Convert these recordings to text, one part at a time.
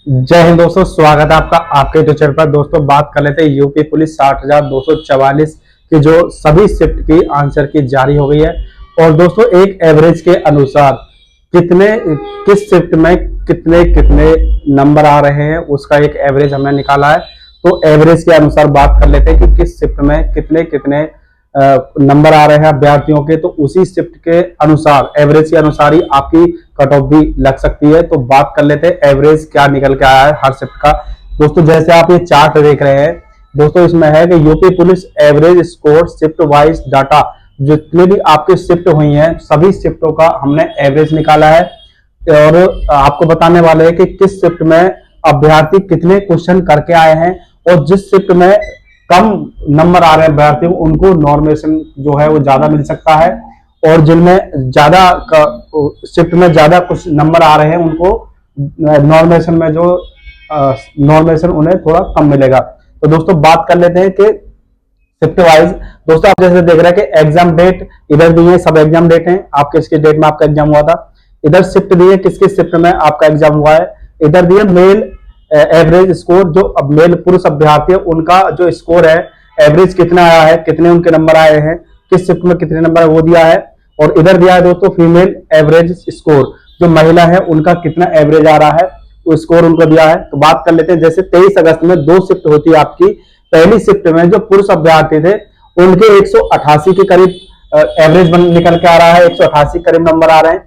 जय हिंद दोस्तों, स्वागत है आपका आपके यूट्यूब चैनल पर। दोस्तों बात कर लेते हैं यूपी पुलिस 60,244 की जो सभी शिफ्ट की आंसर की जारी हो गई है। और दोस्तों एक एवरेज के अनुसार कितने किस शिफ्ट में कितने कितने नंबर आ रहे हैं उसका एक एवरेज हमने निकाला है। तो एवरेज के अनुसार बात कर लेते हैं कि किस शिफ्ट में कितने कितने नंबर आ रहे हैं अभ्यर्थियों के, तो उसी शिफ्ट के अनुसार एवरेज के अनुसार ही आपकी कट ऑफ भी लग सकती है। तो बात कर लेते हैं एवरेज क्या निकल के आया है हर शिफ्ट का। दोस्तों जैसे आप ये चार्ट देख रहे हैं दोस्तों, इसमें है कि UP police average score shift wise data, जितने भी आपके शिफ्ट हुई हैं सभी शिफ्टों का हमने एवरेज निकाला है। और आपको बताने वाले हैं कि किस शिफ्ट में अभ्यर्थी कितने क्वेश्चन करके आए हैं, और जिस शिफ्ट में कम नंबर आ रहे हैं अभ्यर्थियों उनको नॉर्मेशन जो है वो ज्यादा मिल सकता है, और जिनमें ज्यादा शिफ्ट में ज्यादा कुछ नंबर आ रहे हैं उनको नॉर्मेशन में जो नॉर्मेशन उन्हें थोड़ा कम मिलेगा। तो दोस्तों बात कर लेते हैं कि शिफ्ट वाइज। दोस्तों आप जैसे देख रहे हैं कि एग्जाम डेट इधर दी है, सब एग्जाम डेट है, आप किसके डेट में आपका एग्जाम हुआ था। इधर शिफ्ट दी है, किसके शिफ्ट में आपका एग्जाम हुआ है। इधर दिए मेल एवरेज स्कोर, जो अब मेल पुरुष अभ्यर्थी है उनका जो स्कोर है एवरेज कितना आया है, कितने उनके नंबर आए हैं, किस शिफ्ट में कितने नंबर है वो दिया है। और इधर दिया है दोस्तों फीमेल एवरेज स्कोर, जो महिला है उनका कितना एवरेज आ रहा है वो स्कोर उनको दिया है। तो बात कर लेते हैं, जैसे 23 अगस्त में दो शिफ्ट होती है आपकी। पहली शिफ्ट में जो पुरुष अभ्यर्थी थे उनके 188 के करीब एवरेज निकल के आ रहा है, 188 करीब नंबर आ रहे हैं।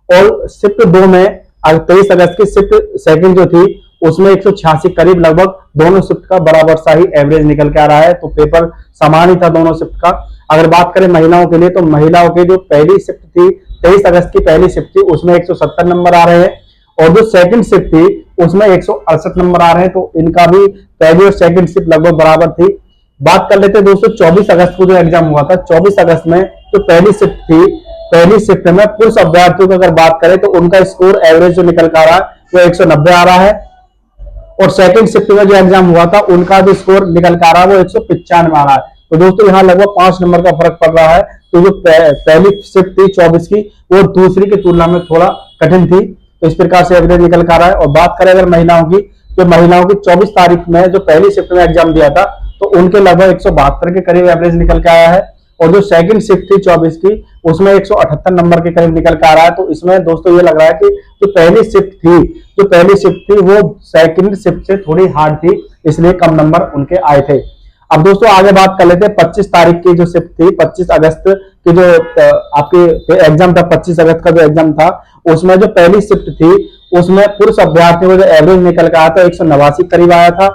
और शिफ्ट 2 में 23 अगस्त की शिफ्ट सेकंड जो थी उसमें 186 करीब लगभग दोनों शिफ्ट का बराबर सा ही एवरेज निकल के आ रहा है। तो पेपर समान ही था दोनों शिफ्ट का। अगर बात करें महिलाओं के लिए, तो महिलाओं की जो पहली शिफ्ट थी 23 अगस्त की पहली शिफ्ट थी उसमें 170 नंबर आ रहे हैं, और जो सेकंड शिफ्ट थी उसमें 168 नंबर आ रहे हैं। तो इनका भी पहली और सेकंड शिफ्ट लगभग बराबर थी। बात कर लेते हैं दोस्तों 24 अगस्त को जो एग्जाम हुआ था, 24 अगस्त में जो पहली शिफ्ट थी, पहली शिफ्ट में पुरुष अभ्यर्थियों की अगर बात करें तो उनका स्कोर एवरेज जो निकल कर आ रहा है वो 190 आ रहा है। और सेकंड शिफ्ट में जो एग्जाम हुआ था उनका जो स्कोर निकल कर आ रहा है वो 195 आ रहा है। तो दोस्तों यहाँ लगभग 5 नंबर का फर्क पड़ रहा है। तो जो पहली शिफ्ट थी 24 की वो दूसरी की तुलना में थोड़ा कठिन थी, तो इस प्रकार से एवरेज निकल कर आ रहा है। और बात करें अगर महिलाओं की, तो महिलाओं की 24 तारीख में जो पहली शिफ्ट में एग्जाम दिया था तो उनके लगभग 172 के करीब एवरेज निकल के आया है। और जो सेकंड शिफ्ट थी 24 की उसमें 178 नंबर के करीब निकल के आ रहा है। तो इसमें दोस्तों ये लग रहा है कि जो पहली शिफ्ट थी वो सेकंड शिफ्ट से थोड़ी हार्ड थी, इसलिए कम नंबर उनके आए थे। अब दोस्तों आगे बात कर लेते हैं 25 तारीख की जो शिफ्ट थी, 25 अगस्त की जो आपकी एग्जाम था, 25 अगस्त का जो एग्जाम था उसमें जो पहली शिफ्ट थी उसमें पुरुष अभ्यर्थियों का जो एवरेज निकल के आया था 189 करीब आया था,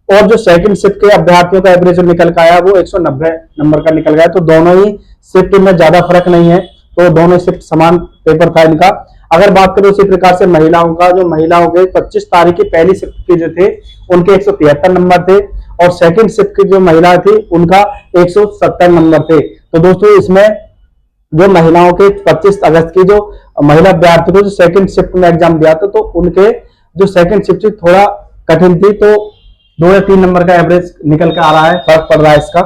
और जो सेकंड शिफ्ट के अभ्यर्थियों का एवरेज निकल के आया वो 190 नंबर का निकल गया। तो दोनों ही शिफ्ट में ज्यादा फर्क नहीं है, तो दोनों शिफ्ट समान पेपर था इनका। अगर बात करें उसी प्रकार से महिलाओं का, जो महिलाओं के 25 तारीख की पहली शिफ्ट के जो थे उनके 173 नंबर थे, और सेकंड शिफ्ट की जो महिला थी उनका 170 नंबर थे। तो दोस्तों इसमें जो महिलाओं के 25 अगस्त की जो महिला अभ्यर्थी को जो सेकंड शिफ्ट में एग्जाम दिया था तो उनके जो सेकंड शिफ्ट थोड़ा कठिन थी, तो 2 या 3 नंबर का एवरेज निकल के आ रहा है, फर्क पड़ रहा है इसका।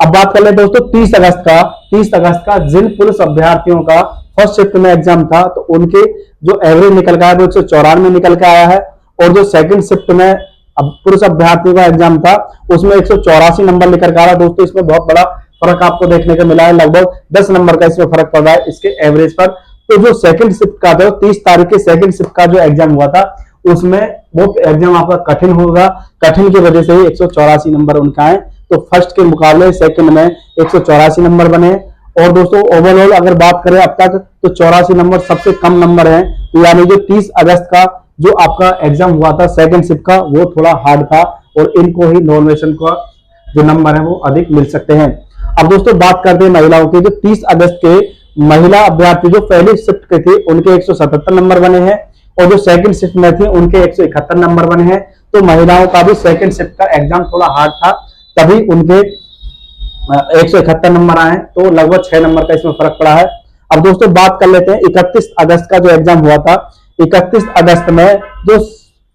अब बात कर ले दोस्तों 30 अगस्त का जिन पुलिस अभ्यर्थियों का फर्स्ट शिफ्ट में एग्जाम था तो उनके जो एवरेज निकल के आया वो 194 निकल के आया है। और जो सेकंड शिफ्ट में अब पुरुष अभ्यर्थियों का एग्जाम था उसमें 184 नंबर निकल के आ रहा। दोस्तों इसमें बहुत बड़ा फर्क आपको देखने को मिला है, लगभग 10 नंबर का इसमें फर्क पड़ रहा है इसके एवरेज पर। तो जो सेकंड शिफ्ट का था 30 तारीख के सेकंड शिफ्ट का जो एग्जाम हुआ था उसमें वो एग्जाम आपका कठिन होगा, कठिन की वजह से ही 184 नंबर उनका है। तो फर्स्ट के मुकाबले सेकंड में 184 नंबर बने। और दोस्तों ओवरऑल अगर बात करें अब तक तो 84 नंबर सबसे कम नंबर है। तो यानी जो 30 अगस्त का जो आपका एग्जाम हुआ था सेकंड शिफ्ट का वो थोड़ा हार्ड था, और इनको ही नॉर्मेशन का जो नंबर है वो अधिक मिल सकते हैं। अब दोस्तों बात करते हैं महिलाओं की, जो 30 अगस्त के महिला अभ्यर्थी जो पहली शिफ्ट के थे उनके 177 नंबर बने हैं, और जो सेकंड शिफ्ट में थे उनके 171 नंबर बने हैं। तो महिलाओं का भी सेकंड शिफ्ट का एग्जाम थोड़ा हार्ड था, तभी उनके 171 नंबर आए, तो लगभग 6 नंबर का इसमें फर्क पड़ा है। अब दोस्तों बात कर लेते हैं 31 अगस्त का जो एग्जाम हुआ था, 31 अगस्त में जो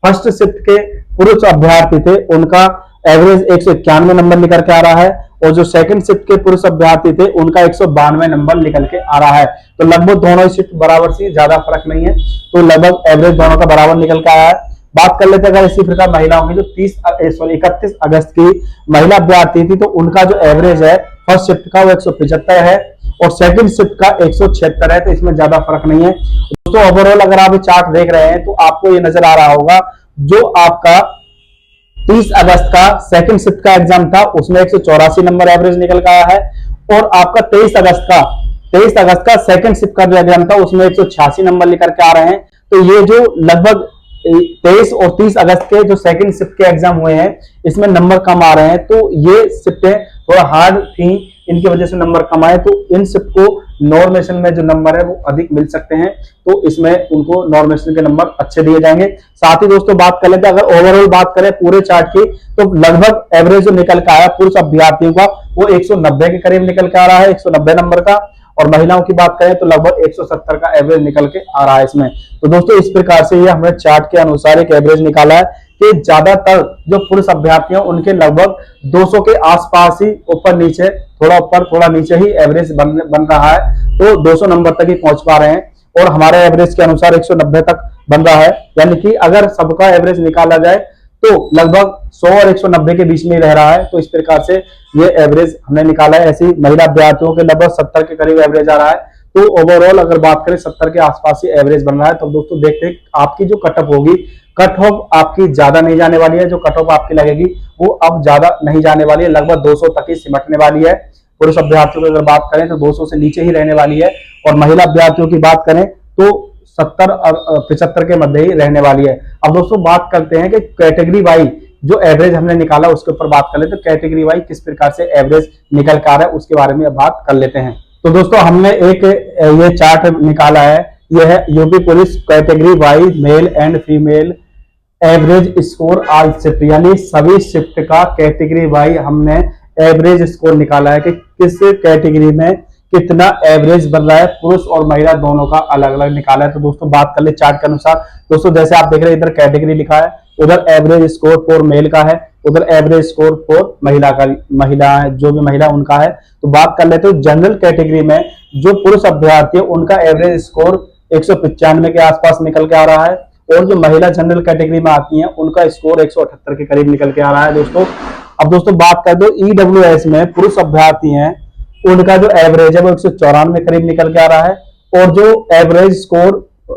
फर्स्ट शिफ्ट के पुरुष अभ्यर्थी थे उनका एवरेज 191 नंबर निकल के आ रहा है, और जो सेकंड शिफ्ट के पुरुष अभ्यर्थी थे उनका 192 नंबर निकल के आ रहा है। तो लगभग दोनों ही शिफ्ट बराबर से, ज्यादा फर्क नहीं है, तो लगभग एवरेज दोनों का बराबर निकल के आया है। बात कर लेते हैं अगर इसी प्रकार महिलाओं की जो 31 अगस्त की महिला अभ्यर्थी थी, तो उनका जो एवरेज है फर्स्ट शिफ्ट का वो 175 है और सेकंड शिफ्ट का 176 है, तो इसमें ज्यादा फर्क नहीं है दोस्तों। ओवरऑल अगर आप चार्ट देख रहे हैं तो आपको ये नजर आ रहा होगा, जो आपका 30 अगस्त का सेकंड शिफ्ट का एग्जाम था उसमें 184 नंबर एवरेज निकल के आया है, और आपका 23 अगस्त का सेकंड शिफ्ट का जो एग्जाम था उसमें 186 नंबर लेकर के आ रहे हैं। तो ये जो लगभग 23 और 30 अगस्त के जो सेकंड शिफ्ट के एग्जाम हुए हैं इसमें नंबर कम आ रहे हैं, तो ये शिफ्टें थोड़ा हार्ड थी, इनकी वजह से नंबर कम आए। तो इन शिफ्ट को नॉर्मेशन में जो नंबर है वो अधिक मिल सकते हैं, तो इसमें उनको नॉर्मेशन के नंबर अच्छे दिए जाएंगे। साथ ही दोस्तों बात कर लेते हैं, अगर ओवरऑल बात करें पूरे चार्ट की, तो लगभग एवरेज जो निकल के आया पुरुष अभ्यर्थियों का वो 190 के करीब निकल के आ रहा है, 190 नंबर का, और महिलाओं की बात करें तो लगभग 170 का एवरेज निकल के आ रहा है इसमें। तो दोस्तों इस प्रकार से ये हमने चार्ट के अनुसार एक एवरेज निकाला है कि ज्यादातर जो पुरुष अभ्यर्थी हैं उनके लगभग 200 के आसपास ही, ऊपर थोड़ा नीचे ही एवरेज बन रहा है, तो 200 नंबर तक ही पहुंच पा रहे हैं, और हमारे एवरेज के अनुसार 190 तक बन रहा है। यानी कि अगर सबका एवरेज निकाला जाए तो लगभग 100 और 190 के बीच में ही रह रहा है। तो इस प्रकार से ये एवरेज हमने निकाला है। ऐसी महिला अभ्यर्थियों के लगभग 70 के करीब एवरेज आ रहा है, तो ओवरऑल अगर बात करें 70 के आसपास ही एवरेज बन रहा है। तो दोस्तों देखते हैं आपकी जो कट ऑफ होगी, कट ऑफ आपकी ज्यादा नहीं जाने वाली है, जो कट ऑफ आपकी लगेगी वो अब ज्यादा नहीं जाने वाली है, लगभग 200 तक ही सिमटने वाली है। पुरुष अभ्यर्थियों की अगर बात करें तो 200 से नीचे ही रहने वाली है, और महिला अभ्यर्थियों की बात करें तो 70 और 75 के मध्य ही रहने वाली है। अब दोस्तों बात करते हैं कि कैटेगरी वाइज जो एवरेज हमने निकाला उसके ऊपर बात कर लेते हैं, तो कैटेगरी वाइज किस प्रकार से एवरेज निकल कर आ रहा है उसके बारे में बात कर लेते हैं। तो दोस्तों हमने एक ये चार्ट निकाला है, यह है UP police category wise male and female average score all shift, यानी सभी शिफ्ट का कैटेगरी वाइज हमने एवरेज स्कोर निकाला है कि किस कैटेगरी में कितना एवरेज बन रहा है, पुरुष और महिला दोनों का अलग अलग निकाला है। तो दोस्तों बात कर ले चार्ट के अनुसार, दोस्तों जैसे आप देख रहे हैं इधर कैटेगरी लिखा है, उधर एवरेज स्कोर फॉर मेल का है, उधर एवरेज स्कोर फॉर महिला जो भी महिला उनका है। तो बात कर लेते हैं जनरल कैटेगरी में जो पुरुष अभ्यर्थी है उनका एवरेज स्कोर 195 के आसपास निकल के आ रहा है, और जो महिला जनरल कैटेगरी में आती हैं उनका स्कोर 178 के करीब निकल के आ रहा है दोस्तों। अब दोस्तों बात कर दो ईडब्ल्यूएस में पुरुष अभ्यर्थी हैं उनका जो एवरेज है वो 194 करीब निकल के आ रहा है, और जो एवरेज स्कोर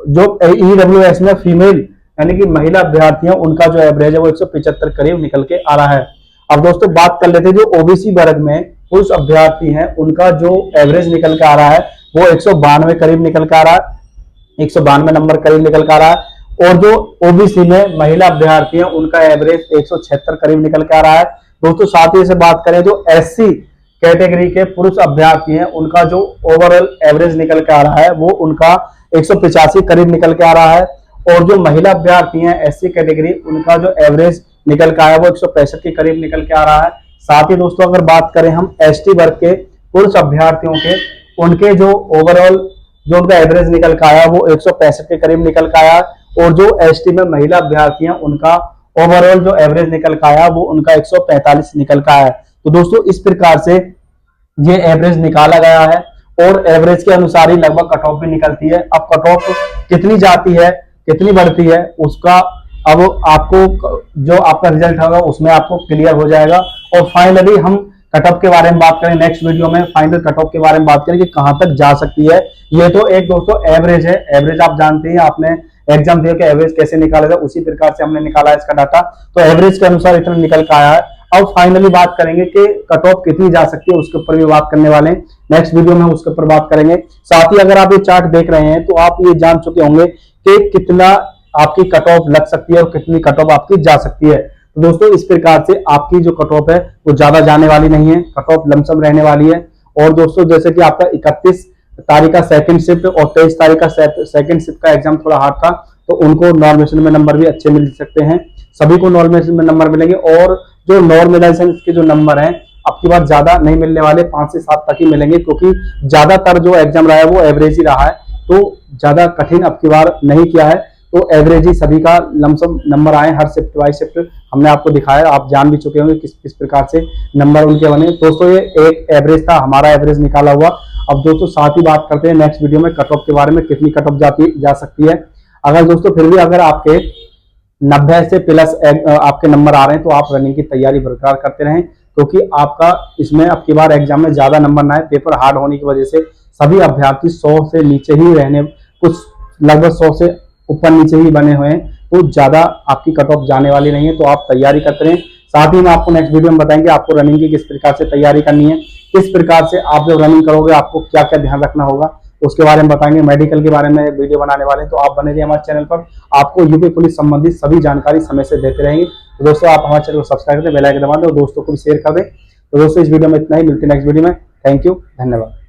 जो ईडब्ल्यूएस में फीमेल यानी कि महिला अभ्यर्थी हैं उनका जो एवरेज है वो 175 करीब निकल के आ रहा है। अब दोस्तों बात कर लेते हैं जो ओबीसी वर्ग में पुरुष अभ्यर्थी हैं उनका जो एवरेज निकल के आ रहा है वो 192 करीब निकल के आ रहा है, 192 नंबर करीब निकल के आ रहा है, और जो ओबीसी में महिला अभ्यर्थी हैं उनका एवरेज 176 करीब निकल के आ रहा है दोस्तों। साथ ही से बात करें जो एससी कैटेगरी के पुरुष अभ्यर्थी हैं उनका जो ओवरऑल एवरेज निकल के आ रहा है वो उनका 185 करीब निकल के आ रहा है, और जो महिला अभ्यर्थी हैं एससी कैटेगरी उनका जो एवरेज निकल के आया वो 165 के करीब निकल के आ रहा है। साथ ही दोस्तों अगर बात करें हम एसटी वर्ग के पुरुष अभ्यर्थियों के, उनके जो ओवरऑल जो उनका एवरेज निकल के आया वो 165 के करीब निकल के आया, और जो एसटी में महिला अभ्यर्थी हैं उनका ओवरऑल जो एवरेज निकल के आया वो उनका 145 निकल के आया। तो दोस्तों इस प्रकार से ये एवरेज निकाला गया है, और एवरेज के अनुसार ही लगभग कट ऑफ भी निकलती है। अब कट ऑफ कितनी जाती है कितनी बढ़ती है उसका अब आपको जो आपका रिजल्ट होगा उसमें आपको क्लियर हो जाएगा। और फाइनली हम कट ऑफ के बारे में बात करें नेक्स्ट वीडियो में, फाइनल कट ऑफ के बारे में बात करें कि कहां तक जा सकती है। ये तो एक दोस्तों एवरेज है, एवरेज आप जानते हैं, आपने एग्जाम दिया कि एवरेज कैसे निकाला जाए, उसी प्रकार से हमने निकाला है इसका डाटा, तो एवरेज के अनुसार इतना निकल के आया है। अब फाइनली बात करेंगे कि कट ऑफ कितनी जा सकती है, उसके ऊपर भी बात करने वाले हैं नेक्स्ट वीडियो में, उसके ऊपर बात करेंगे। साथ ही अगर आप ये चार्ट देख रहे हैं तो आप ये जान चुके होंगे कि कितना आपकी कट ऑफ लग सकती है और कितनी कट ऑफ आपकी जा सकती है। तो दोस्तों इस प्रकार से आपकी जो कट ऑफ है वो ज्यादा जाने वाली नहीं है, कट ऑफ लमसम रहने वाली है। और दोस्तों जैसे कि आपका 31 तारीख का सेकंड शिफ्ट और 23 तारीख का सेकंड शिफ्ट का एग्जाम थोड़ा हार्ड था, तो उनको नॉर्मलाइजेशन में नंबर भी अच्छे मिल सकते हैं, सभी को नॉर्मलाइजेशन में नंबर मिलेंगे। और जो नॉर्मलाइजेशन के जो नंबर हैं अब की बार ज्यादा नहीं मिलने वाले, 5 से 7 तक ही मिलेंगे, क्योंकि ज्यादातर जो एग्जाम रहा है वो एवरेज ही रहा है, तो ज्यादा कठिन अब की बार नहीं किया है, तो एवरेज ही सभी का लमसम नंबर आए। हर शिफ्ट वाइज शिफ्ट हमने आपको दिखाया, आप जान भी चुके होंगे किस किस प्रकार से नंबर उनके बने। दोस्तों ये एक एवरेज था, हमारा एवरेज निकाला हुआ। अब दोस्तों साथ ही बात करते हैं नेक्स्ट वीडियो में कट ऑफ के बारे में, कितनी कट ऑफ जा सकती है। अगर दोस्तों फिर भी अगर आपके 90 से प्लस आपके नंबर आ रहे हैं तो आप रनिंग की तैयारी बरकरार करते रहें, क्योंकि आपका इसमें अब की बार एग्जाम में ज्यादा नंबर ना आए। पेपर हार्ड होने की वजह से सभी अभ्यर्थी 100 से नीचे ही रहने, कुछ लगभग 100 से ऊपर नीचे ही बने हुए हैं, तो ज्यादा आपकी कट ऑफ जाने वाली नहीं है। तो आप तैयारी करते रहें। साथ ही में आपको नेक्स्ट वीडियो में बताएंगे आपको रनिंग की किस प्रकार से तैयारी करनी है, किस प्रकार से आप जब रनिंग करोगे आपको क्या क्या ध्यान रखना होगा, उसके बारे में बताएंगे। मेडिकल के बारे में वीडियो बनाने वाले हैं, तो आप बने रहिए हमारे चैनल पर। आपको यूपी पुलिस संबंधित सभी जानकारी समय से देते रहेंगे। तो दोस्तों आप हमारे चैनल को सब्सक्राइब करें, बेल आइकन दबा दें और दोस्तों को भी शेयर कर दें। तो दोस्तों इस वीडियो में इतना ही, मिलते हैं नेक्स्ट वीडियो में। थैंक यू, धन्यवाद।